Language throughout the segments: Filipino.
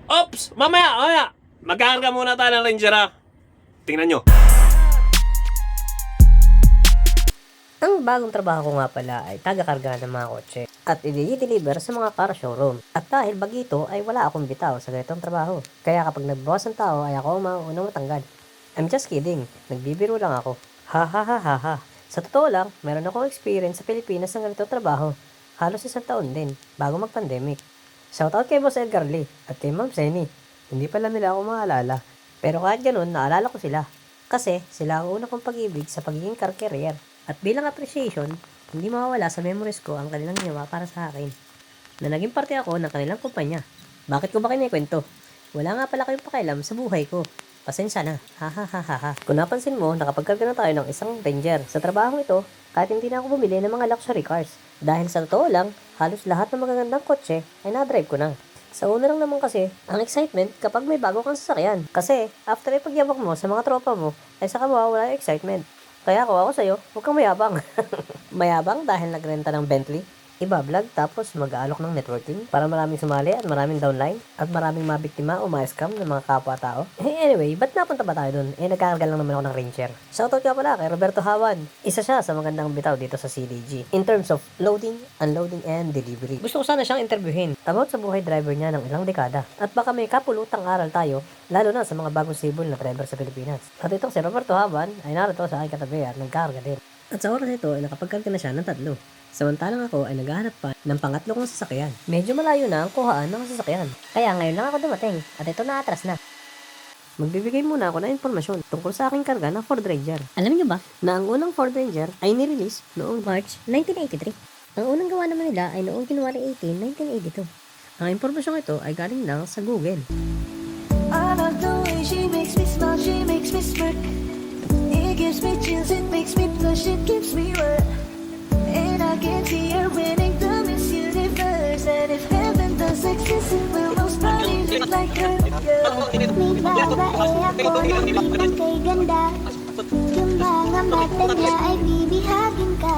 Ops! Mamaya! Magkakarga muna tayo ng Ranger ha. Tingnan nyo. Ang bagong trabaho ko nga pala ay taga-karga ng mga kotse at i-deliver sa mga car showroom. At dahil bagito ay wala akong bitaw sa ganitong trabaho. Kaya kapag nagbawas ng tao ay ako ang maunang matanggal. I'm just kidding. Nagbibiro lang ako. Ha ha ha ha ha. Sa totoo lang, meron akong experience sa Pilipinas ng ganitong trabaho. Halos 1 taon din, bago mag-pandemic. Shoutout kay Boss Edgar Lee at kay Ma'am Senny. Hindi pala nila ako maalala. Pero kahit ganun, naalala ko sila. Kasi sila ang una kong pag-ibig sa pagiging car carrier. At bilang appreciation, hindi mawawala sa memories ko ang kanilang ginawa para sa akin. Na naging parte ako ng kanilang kumpanya. Bakit ko ba kinikwento? Wala nga pala kayong pakialam sa buhay ko. Pasensya na. Ha ha ha ha ha. Kung napansin mo, nakapagkarga na tayo ng isang Ranger. Sa trabaho ito, kahit hindi na ako bumili ng mga luxury cars. Dahil sa totoo lang, halos lahat ng magagandang kotse ay na-drive ko na. Sa una lang naman kasi, ang excitement kapag may bago kang sasakyan. Kasi, after ipagyabak mo sa mga tropa mo, ay saka mawawala yung excitement. Kaya ako sa'yo, huwag kang mayabang. Mayabang dahil nagrenta ng Bentley, iba-vlog tapos mag-aalok ng networking para maraming sumali at maraming downline at maraming mabiktima o ma-scam ng mga kapwa-tao. Anyway, ba't napunta ba tayo dun? Nagkakarga lang naman ako ng Ranger. Shoutout ka pala kay Roberto Hawan. Isa siya sa magandang bitaw dito sa CDG in terms of loading, unloading, and delivery. Gusto ko sana siyang interviewin about sa buhay driver niya ng ilang dekada. At baka may kapulutang aral tayo, lalo na sa mga bagong sibol na driver sa Pilipinas. At itong si Roberto Hawan ay narito sa aking katabi at nagkakarga din. At sa oras ito ay nakapagkarga na siya ng 3. Samantalang ako ay naghahanap pa ng pangatlo kong sasakyan. Medyo malayo na ang kuhaan ng sasakyan. Kaya ngayon lang ako dumating at ito na-atras na. Magbibigay muna ako ng impormasyon tungkol sa aking karga ng Ford Ranger. Alam niyo ba na ang unang Ford Ranger ay nirelease noong March 1983. Ang unang gawa naman nila ay noong January 18, 1982. Ang impormasyong ito ay galing lang sa Google. I love the way she makes me smile, she makes me smirk. It gives me chills, it makes me blush, it keeps me wet. And I can see her winning the Miss Universe. And if heaven does exist, it will most probably look like her. May babae ako ng tipong kay ganda. Yung mga mata niya ay bibihagin ka.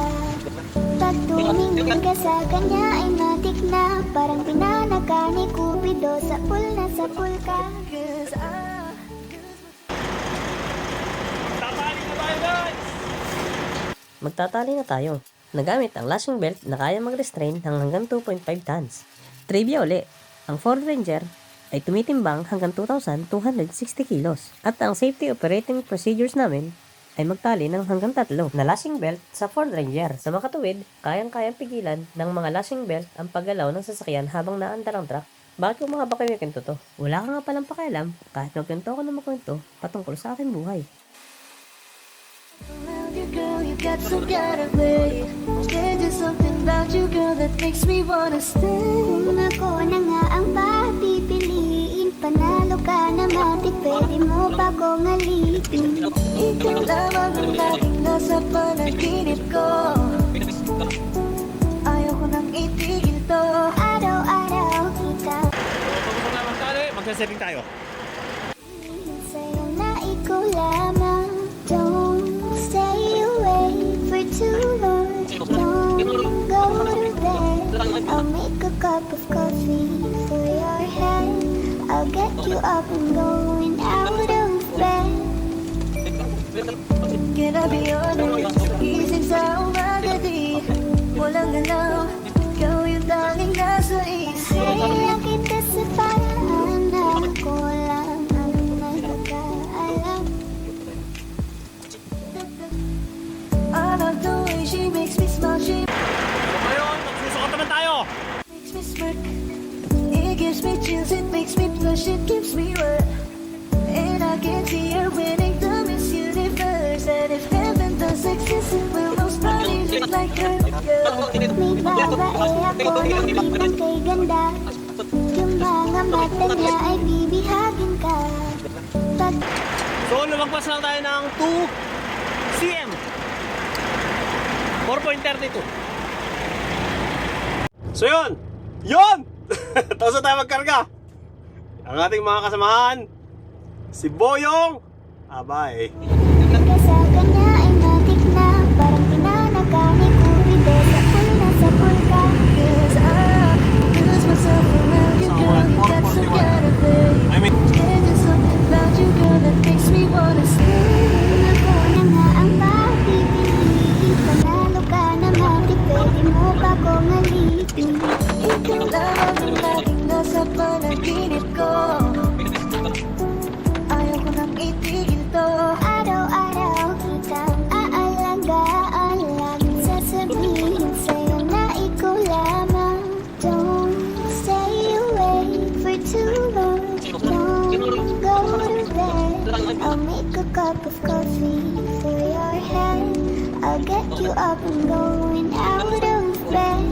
Pag tumingin ka sa kanya ay matik na. Parang pinanaka ni Cupido sa pool na sa pool ka. Magtatali na tayo. Nagamit ang lashing belt na kaya mag-restrain ng hanggang 2.5 tons. Trivia uli, ang Ford Ranger ay tumitimbang hanggang 2,260 kilos. At ang safety operating procedures namin ay magtali ng hanggang 3 na lashing belt sa Ford Ranger. Sa makatuwid, kayang-kayang pigilan ng mga lashing belt ang paggalaw ng sasakyan habang naandar ang truck. Bakit ko mga baka yung kwento to? Wala ka nga palang pakialam kahit magkwento ko na magkwento patungkol sa aking buhay. Girl, you got some kind of way. There's just something about you, girl, that makes me wanna stay. Kung ako na nga ang papipiliin, panalo ka na matik, pwede mo ba kong alipin? Ikaw lamang ang laging nasa panaginip ko. Ayoko nang itigil to. Araw-araw kita Pag-usap na magtali, magsasetting tayo. sa'yo na ikaw lamang. Don't stay away for too long. Don't go to bed. I'll make a cup of coffee for your head. I'll get you up and going out of bed. Can I be honest? Gising sa umaga di walang galaw. Ikaw yung tanging nasa isip. Kaya kita sa paraan na ako lang ang nagkakaalam. I love the way she makes me smile, she So ngayon, magsusukat naman tayo. makes me smirk. It gives me chills, it makes me blush, it keeps me wet. And I can see her winning the Miss Universe. And if heaven does exist, it will most probably look like her. May babae ako ng tipong kay ganda. Yung mga mata niya ay bibihagin ka. Pag So lumagpas lang tayo ng 2 cm. 4.32. So yun! Yun! Tapos na tayo magkarga. Ang ating mga kasamahan, si Boyong. Abay. ka sa kanya ay matik na. Parang pinanaka ni Cupido sa pool na sa pool ka. Cause I lose myself around you, girl. You got some kind of way. panaginip ko. Ayaw ko nang itigil to. Araw-araw kitang aalagaan, laging sasabihin sa'yo na ikaw lamang. Don't stay away for too long. Don't go to bed. I'll make a cup of coffee for your head. I'll get you up and going out of bed.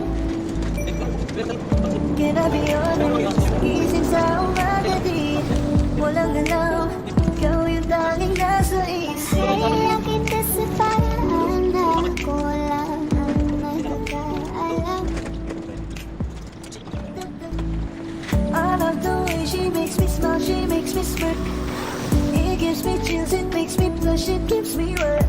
Can I be honest? Gising sa umaga di walang galaw. Ikaw yung tanging nasa isip. Kaya kita sa paraan na ako lang ang nagkakaalam. I love the way she makes me smile, she makes me smirk. It gives me chills, it makes me blush, it keeps me wet.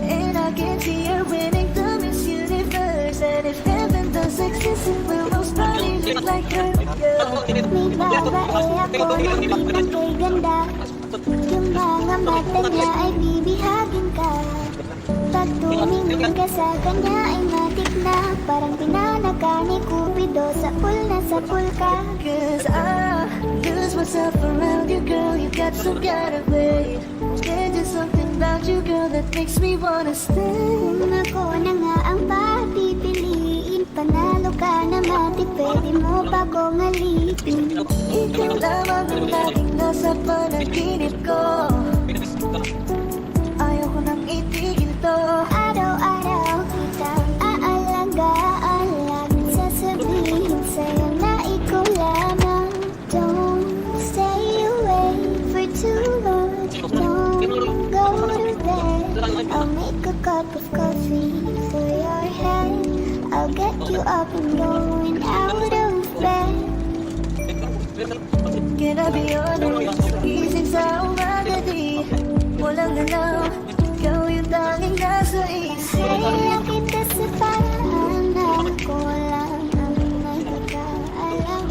And I can see her winning the Miss Universe. And if heaven does exist, it will most probably look like her. Yeah. May babae ako na di man kay ganda. Yung mga mata niya ay bibihagin ka. Pag tumingin ka sa kanya ay matik na. Parang pinanaga ni Cupido sa pool ka. Cause I lose myself around you, girl. You got some kind of way. There's just something about you, girl, that makes me wanna stay. Kung ako na nga ang papipiliin, panalo ka na matik, pwede mo pa kong alipin. Ikaw lamang ang laging nasa panaginip ko. Ayaw ko nang itigil to. Araw-araw kitang aalagaan, laging sasabihin sa'yo na ikaw lamang. Don't stay away for too long. Don't go to bed. I'll make a cup of coffee for your head. I'll get you up and going out of bed. Can I be honest? Gising sa umaga di walang galaw. Ikaw yung tanging nasa isip. Kaya kita sa paraan na ako lang ang nagkakaalam.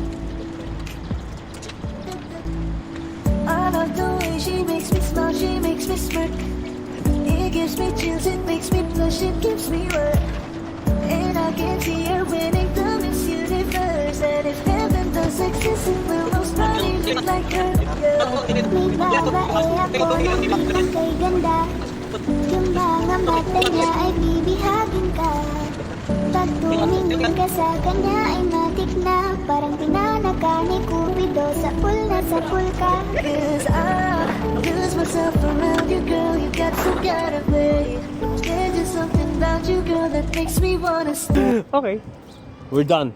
I love the way she makes me smile, she makes me smirk. It gives me chills, it makes me blush, it keeps me wet. And I can see her winning the Miss Universe. And if heaven does exist, it will most probably look like her. Yeah. May babae ako na di man kay ganda. Yung mga mata niya ay bibihagin ka. Pag tumingin ka sa kanya ay matik na. Parang pinanaga ni Cupido sa pool ka. Cause I lose myself around you, girl. You got some kind of way. There's just something about you, girl, that makes me wanna stay. Okay. We're done.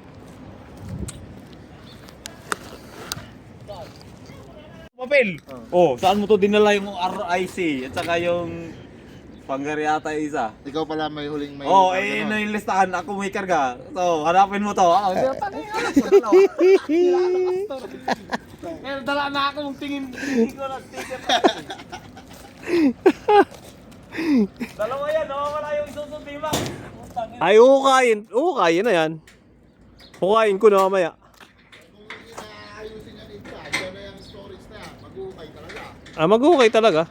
Papel. Oh, saan mo to dinala yung RIC at saka yung panggariata isa? Ikaw pala may huling may... Oh, eh na yung listahan, ako may karga. So, hanapin mo to. Ah, dala na ako mong tingin ko na sticker. Dalawa yan, wala yung isusundi ba? Ay, ukayin na yan. Ukayin ko na mamaya. Kung inaayusin niya dito, ito na yung storage na. Mag-uukay talaga. Mag-ukay talaga.